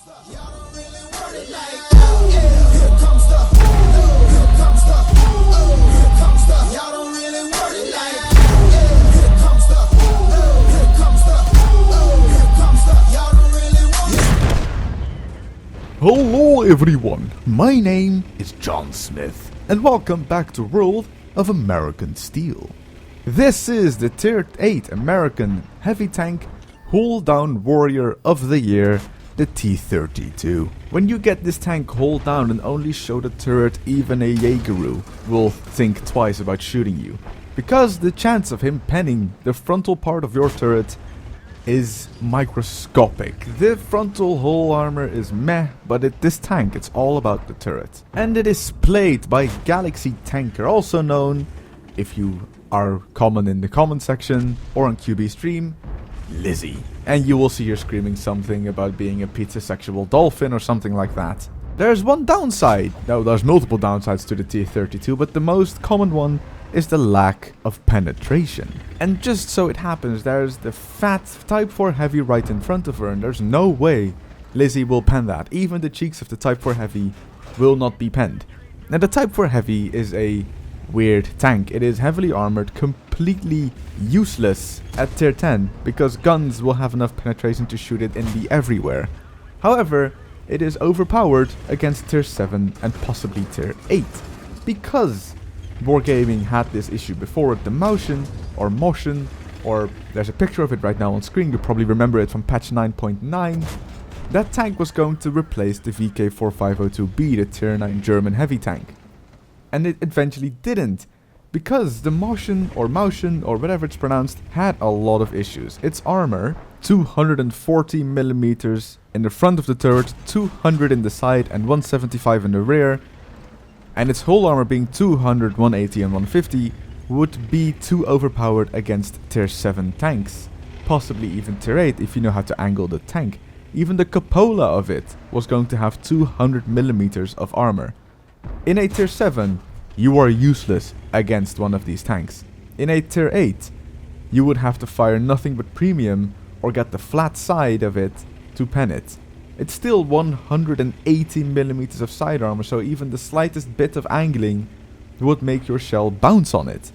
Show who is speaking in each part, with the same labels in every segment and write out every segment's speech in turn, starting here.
Speaker 1: Hello everyone, my name is John Smith, and welcome back to World of American Steel. This is the Tier 8 American Heavy Tank Hull Down Warrior of the Year, the T-32. When you get this tank hull down and only show the turret, even a Jaegeru will think twice about shooting you, because the chance of him penning the frontal part of your turret is microscopic. The frontal hull armor is meh, but this tank, it's all about the turret. And it is played by Galaxy Tanker, also known, if you are common in the comment section or on QB stream, Lizzie. And you will see her screaming something about being a pizza sexual dolphin or something like that. There's one downside. No, there's multiple downsides to the T-32, but the most common one is the lack of penetration. And just so it happens, there's the fat Type 4 Heavy right in front of her, and there's no way Lizzie will pen that. Even the cheeks of the Type 4 Heavy will not be penned. Now the Type 4 Heavy is a weird tank. It is heavily armored, completely useless at tier 10, because guns will have enough penetration to shoot it in the everywhere. However, it is overpowered against tier 7 and possibly tier 8, because Wargaming had this issue before with the motion, or there's a picture of it right now on screen, you probably remember it from patch 9.9. That tank was going to replace the VK4502B, the tier 9 German heavy tank. And it eventually didn't, because the motion or whatever it's pronounced had a lot of issues. Its armor, 240 millimeters in the front of the turret, 200 in the side and 175 in the rear, and its whole armor being 200, 180 and 150 would be too overpowered against tier 7 tanks, possibly even tier 8 if you know how to angle the tank. Even the cupola of it was going to have 200 millimeters of armor. In a tier 7, you are useless against one of these tanks. In a tier 8, you would have to fire nothing but premium or get the flat side of it to pen it. It's still 180 millimeters of side armor, so even the slightest bit of angling would make your shell bounce on it.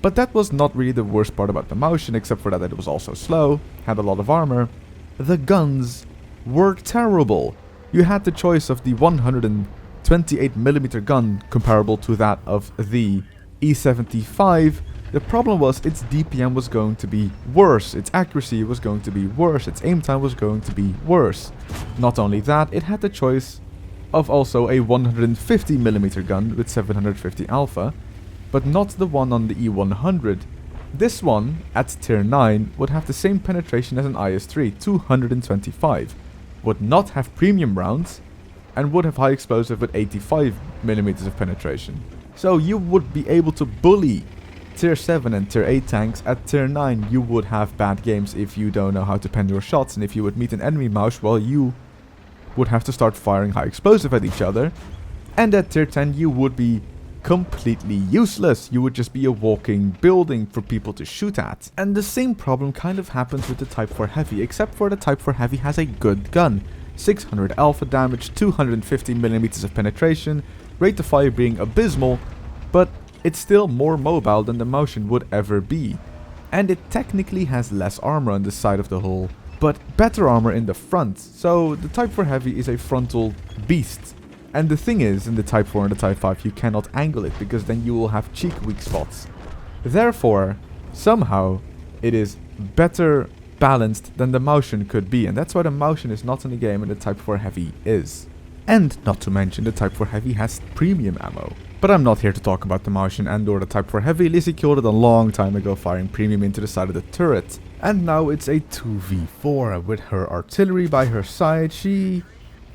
Speaker 1: But that was not really the worst part about the motion, except for that it was also slow, had a lot of armor. The guns were terrible. You had the choice of the 128mm gun, comparable to that of the E75. The problem was its DPM was going to be worse, its accuracy was going to be worse, its aim time was going to be worse. Not only that, it had the choice of also a 150mm gun with 750 alpha, but not the one on the E100. This one, at tier 9, would have the same penetration as an IS-3, 225, would not have premium rounds, and would have high explosive with 85mm of penetration. So you would be able to bully tier 7 and tier 8 tanks. At tier 9 you would have bad games if you don't know how to pen your shots, and if you would meet an enemy mouse, well, you would have to start firing high explosive at each other. And at tier 10 you would be completely useless. You would just be a walking building for people to shoot at. And the same problem kind of happens with the Type 4 Heavy, except for the Type 4 Heavy has a good gun. 600 alpha damage, 250mm of penetration, rate of fire being abysmal, but it's still more mobile than the motion would ever be. And it technically has less armor on the side of the hull, but better armor in the front. So the Type 4 Heavy is a frontal beast. And the thing is, in the Type 4 and the Type 5 you cannot angle it, because then you will have cheek weak spots. Therefore, somehow, it is better balanced than the motion could be, and that's why the motion is not in the game and the Type 4 Heavy is. And not to mention, the Type 4 Heavy has premium ammo. But I'm not here to talk about the motion and or the Type 4 Heavy. Lizzie killed it a long time ago, firing premium into the side of the turret. And now it's a 2v4 with her artillery by her side. She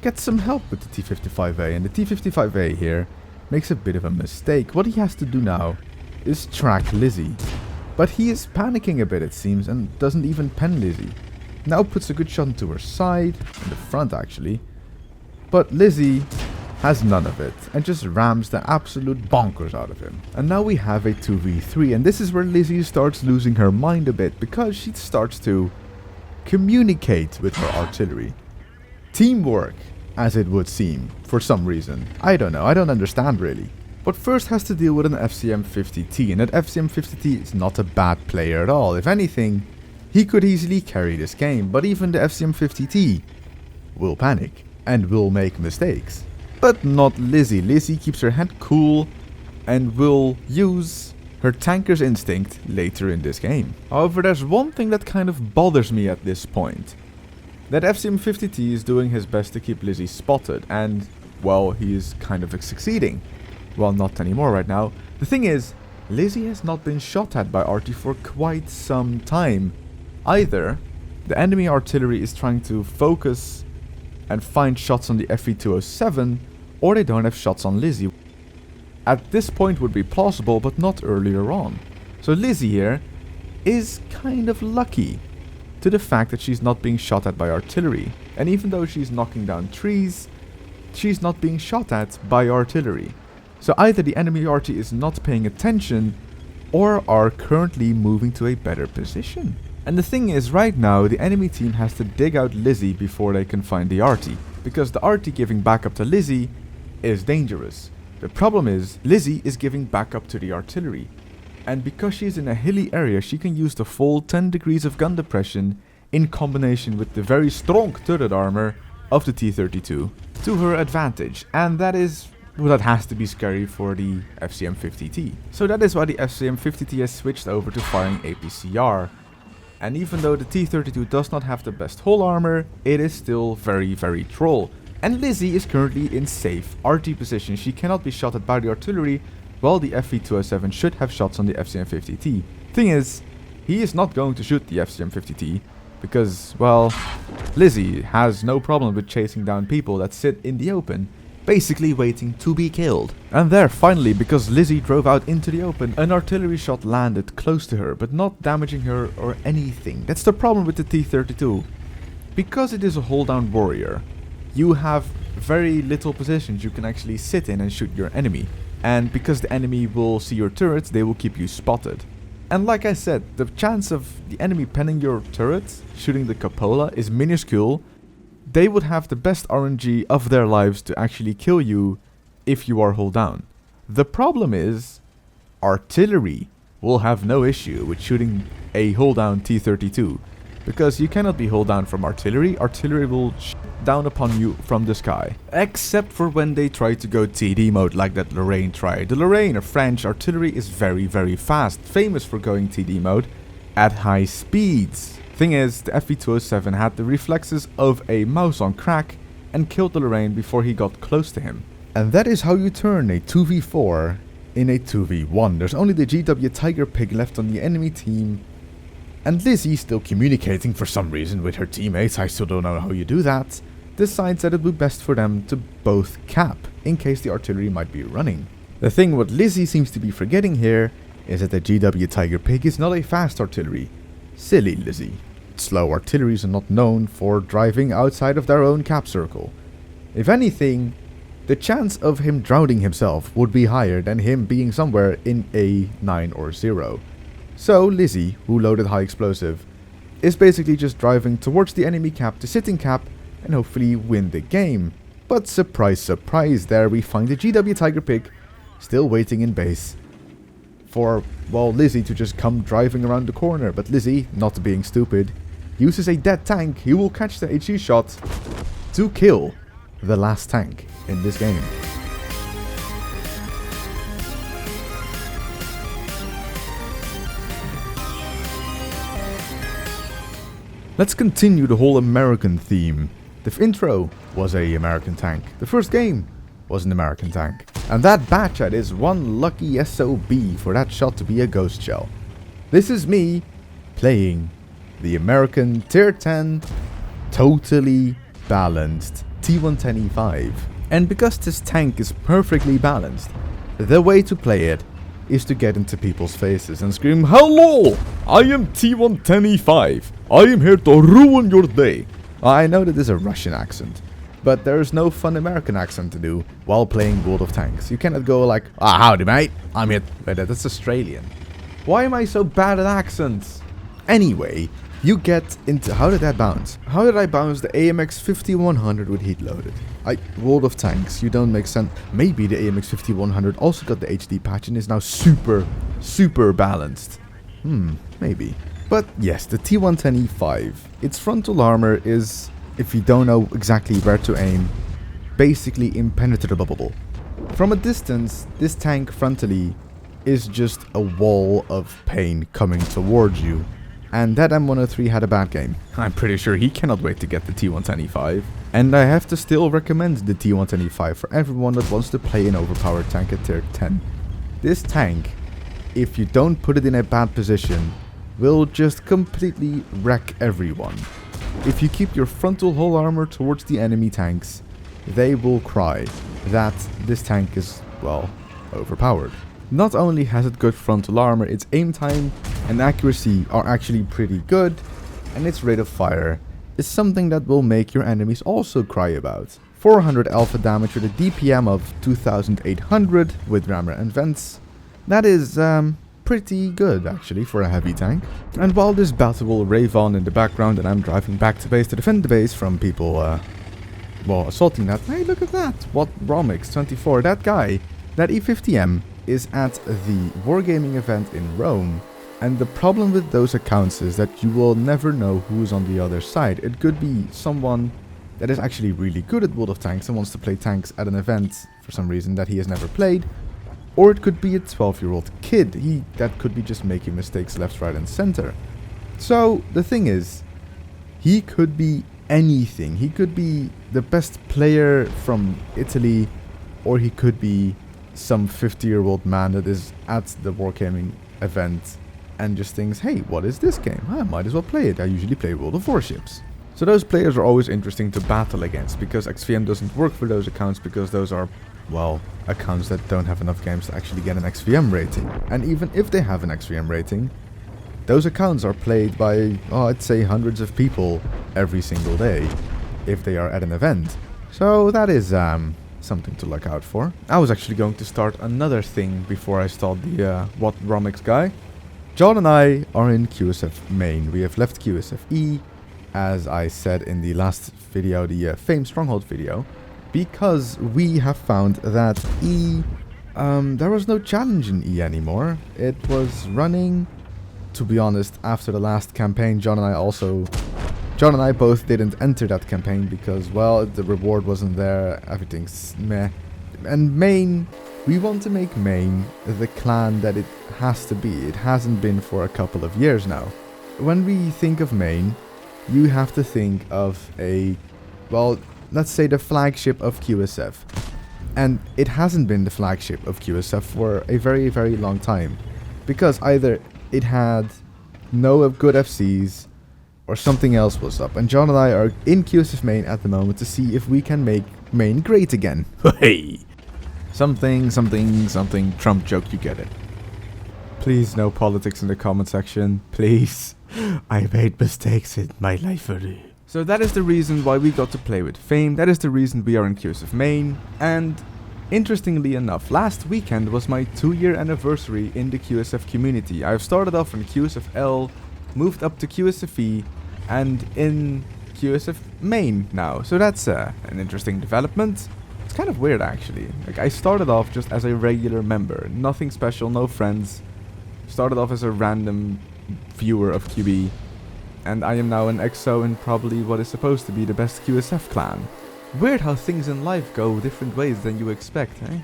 Speaker 1: gets some help with the T-55A, and the T-55A here makes a bit of a mistake. What he has to do now is track Lizzie. But he is panicking a bit, it seems, and doesn't even pen Lizzie. Now puts a good shot into her side, in the front actually. But Lizzie has none of it, and just rams the absolute bonkers out of him. And now we have a 2v3, and this is where Lizzie starts losing her mind a bit, because she starts to communicate with her artillery. teamwork, as it would seem, for some reason. I don't know, I don't understand really. But first has to deal with an FCM50T, and that FCM50T is not a bad player at all. If anything, he could easily carry this game, but even the FCM50T will panic and will make mistakes. But not Lizzie. Lizzie keeps her head cool and will use her tanker's instinct later in this game. However, there's one thing that kind of bothers me at this point. That FCM50T is doing his best to keep Lizzie spotted, and, well, he is kind of succeeding. Well, not anymore right now. The thing is, Lizzie has not been shot at by RT for quite some time. Either the enemy artillery is trying to focus and find shots on the FE207, or they don't have shots on Lizzie. At this point would be plausible, but not earlier on. So Lizzie here is kind of lucky to the fact that she's not being shot at by artillery. And even though she's knocking down trees, she's not being shot at by artillery. So either the enemy RT is not paying attention or are currently moving to a better position. And the thing is, right now the enemy team has to dig out Lizzie before they can find the RT, because the RT giving backup to Lizzie is dangerous. The problem is, Lizzie is giving backup to the artillery, and because she's in a hilly area, she can use the full 10 degrees of gun depression in combination with the very strong turret armor of the T-32 to her advantage, and that has to be scary for the FCM50T. So that is why the FCM50T has switched over to firing APCR. And even though the T-32 does not have the best hull armor, it is still very, very troll. And Lizzie is currently in safe RT position. She cannot be shot at by the artillery, while the FE207 should have shots on the FCM50T. Thing is, he is not going to shoot the FCM50T because, well, Lizzie has no problem with chasing down people that sit in the open, basically waiting to be killed. And there, finally, because Lizzie drove out into the open, an artillery shot landed close to her, but not damaging her or anything. That's the problem with the T-32. Because it is a hold-down warrior, you have very little positions you can actually sit in and shoot your enemy. And because the enemy will see your turrets, they will keep you spotted. And like I said, the chance of the enemy penning your turret, shooting the cupola, is minuscule. They would have the best RNG of their lives to actually kill you if you are hull down. The problem is, artillery will have no issue with shooting a hull down T-32. Because you cannot be hull down from artillery. Artillery will shoot down upon you from the sky. Except for when they try to go TD mode like that Lorraine tried. The Lorraine, or French artillery, is very, very fast. Famous for going TD mode at high speeds. Thing is, the FE207 had the reflexes of a mouse on crack and killed the Lorraine before he got close to him. And that is how you turn a 2v4 in a 2v1. There's only the GW Tiger Pig left on the enemy team, and Lizzie, still communicating for some reason with her teammates, I still don't know how you do that, decides that it would be best for them to both cap, in case the artillery might be running. The thing what Lizzie seems to be forgetting here is that the GW Tiger Pig is not a fast artillery. Silly Lizzie. Slow artilleries are not known for driving outside of their own cap circle. If anything, the chance of him drowning himself would be higher than him being somewhere in a 9 or 0. So Lizzie, who loaded high explosive, is basically just driving towards the enemy cap to sit in cap and hopefully win the game. But surprise, surprise, there we find the GW Tiger Pig still waiting in base for, well, Lizzie to just come driving around the corner. But Lizzie, not being stupid, uses a dead tank. He will catch the HE shot to kill the last tank in this game. Let's continue the whole American theme. The intro was a American tank. The first game was an American tank. And that batch had is one lucky SOB for that shot to be a ghost shell. This is me playing the American Tier 10 totally balanced T110E5. And because this tank is perfectly balanced, the way to play it is to get into people's faces and scream, "Hello! I am T110E5. I am here to ruin your day." I know that is a Russian accent, but there is no fun American accent to do while playing World of Tanks. You cannot go like, howdy mate, I'm here. Wait, that's Australian. Why am I so bad at accents? Anyway, You get into... How did that bounce? How did I bounce the AMX 5100 with heat loaded? World of Tanks, you don't make sense. Maybe the AMX 5100 also got the HD patch and is now super balanced. Maybe. But yes, the T110E5. Its frontal armor is, if you don't know exactly where to aim, basically impenetrable. From a distance, this tank frontally is just a wall of pain coming towards you. And that M103 had a bad game. I'm pretty sure he cannot wait to get the T110E5. And I have to still recommend the T110E5 for everyone that wants to play an overpowered tank at tier 10. This tank, if you don't put it in a bad position, will just completely wreck everyone. If you keep your frontal hull armor towards the enemy tanks, they will cry that this tank is, well, overpowered. Not only has it good frontal armor, its aim time and accuracy are actually pretty good, and its rate of fire is something that will make your enemies also cry about. 400 alpha damage with a DPM of 2800 with rammer and vents. That is pretty good actually for a heavy tank. And while this battle will rave on in the background and I'm driving back to base to defend the base from people well, assaulting that. Hey, look at that! What Romix 24, that guy, that E50M is at the Wargaming event in Rome, and the problem with those accounts is that you will never know who's on the other side. It could be someone that is actually really good at World of Tanks and wants to play tanks at an event for some reason that he has never played, or it could be a 12-year-old kid that could be just making mistakes left, right and center. So the thing is, he could be anything. He could be the best player from Italy, or he could be some 50-year-old man that is at the Wargaming event and just thinks, hey, what is this game? I might as well play it. I usually play World of Warships. So those players are always interesting to battle against, because XVM doesn't work for those accounts, because those are, well, accounts that don't have enough games to actually get an XVM rating. And even if they have an XVM rating, those accounts are played by, I'd say hundreds of people every single day if they are at an event. So that is something to look out for. I was actually going to start another thing before I start the What Romix guy. John and I are in QSF main. We have left QSF-E, as I said in the last video, the famed Stronghold video, because we have found that E, there was no challenge in E anymore. It was running. To be honest, after the last campaign, John and I both didn't enter that campaign because, well, the reward wasn't there, everything's meh. And main, we want to make main the clan that it has to be. It hasn't been for a couple of years now. When we think of main, you have to think of a, well, let's say the flagship of QSF. And it hasn't been the flagship of QSF for a very, very long time. Because either it had no good FCs, or something else was up. And John and I are in QSF main at the moment to see if we can make main great again. Hey! Something, Trump joke, you get it. Please, no politics in the comment section. Please. I made mistakes in my life already. So that is the reason why we got to play with Fame. That is the reason we are in QSF main. And interestingly enough, last weekend was my 2-year anniversary in the QSF community. I've started off in QSF-L, moved up to QSF-E, and in QSF main now. So that's an interesting development. It's kind of weird actually. Like, I started off just as a regular member, nothing special, no friends. Started off as a random viewer of QB, and I am now an EXO in probably what is supposed to be the best QSF clan. Weird how things in life go different ways than you expect, eh?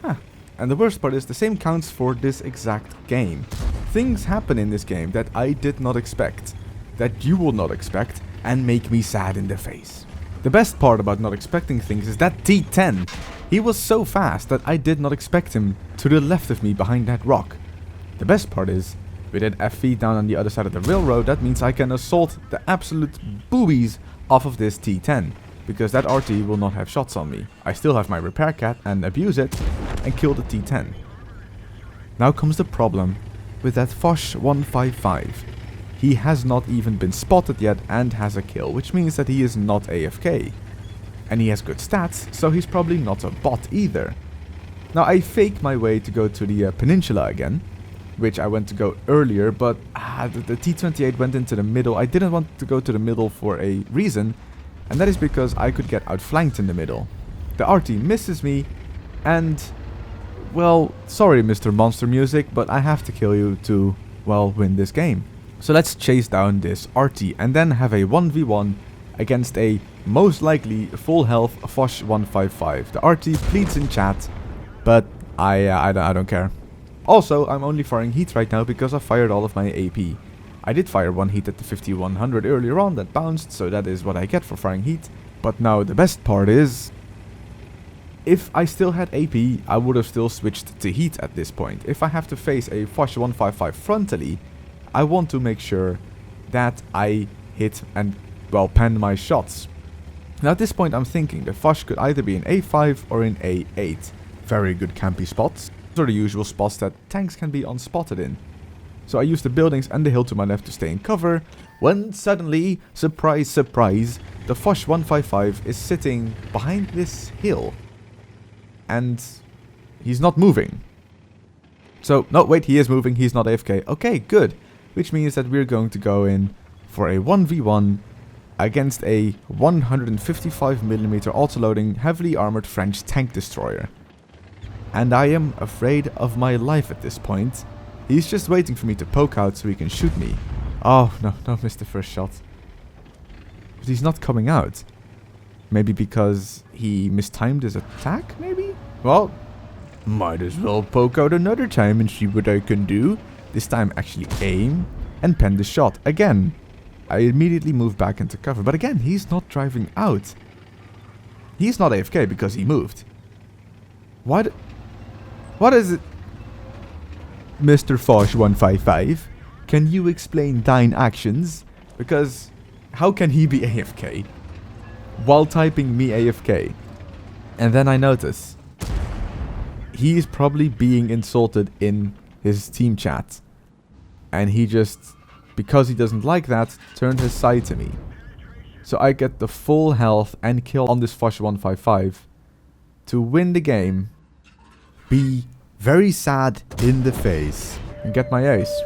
Speaker 1: Huh. And the worst part is the same counts for this exact game. Things happen in this game that I did not expect, that you will not expect, and make me sad in the face. The best part about not expecting things is that T10. He was so fast that I did not expect him to the left of me behind that rock. The best part is, with that FV down on the other side of the railroad, that means I can assault the absolute boobies off of this T10. Because that RT will not have shots on me. I still have my repair cat and abuse it and kill the T10. Now comes the problem with that Foch 155. He has not even been spotted yet and has a kill, which means that he is not AFK. And he has good stats, so he's probably not a bot either. Now I fake my way to go to the peninsula again, which I went to go earlier, but the T-28 went into the middle. I didn't want to go to the middle for a reason, and that is because I could get outflanked in the middle. The RT misses me, and, well, sorry Mr. Monster Music, but I have to kill you to, well, win this game. So let's chase down this RT and then have a 1v1 against a most likely full health Foch 155. The RT pleads in chat, but I don't care. Also, I'm only firing heat right now because I fired all of my AP. I did fire one heat at the 5100 earlier on that bounced, so that is what I get for firing heat. But now the best part is, if I still had AP, I would have still switched to heat at this point. If I have to face a Foch 155 frontally, I want to make sure that I hit and, well, pen my shots. Now at this point I'm thinking the Foch could either be in A5 or in A8. Very good campy spots. Those are the usual spots that tanks can be unspotted in. So I use the buildings and the hill to my left to stay in cover, when suddenly, surprise surprise, the Foch 155 is sitting behind this hill. And he's not moving. So, no, wait, he is moving, he's not AFK. Okay, good. Which means that we're going to go in for a 1v1 against a 155mm autoloading heavily armored French tank destroyer. And I am afraid of my life at this point. He's just waiting for me to poke out so he can shoot me. Oh, no, don't miss the first shot. But he's not coming out. Maybe because he mistimed his attack, maybe? Well, might as well poke out another time and see what I can do. This time actually aim and pen the shot. Again, I immediately move back into cover. But again, he's not driving out. He's not AFK because he moved. What is it? Mr. Foch 155, can you explain thine actions? Because how can he be AFK while typing me AFK? And then I notice he is probably being insulted in his team chat, and he just, because he doesn't like that, turned his side to me. So I get the full health and kill on this Foch 155 to win the game, be very sad in the face, and get my ace.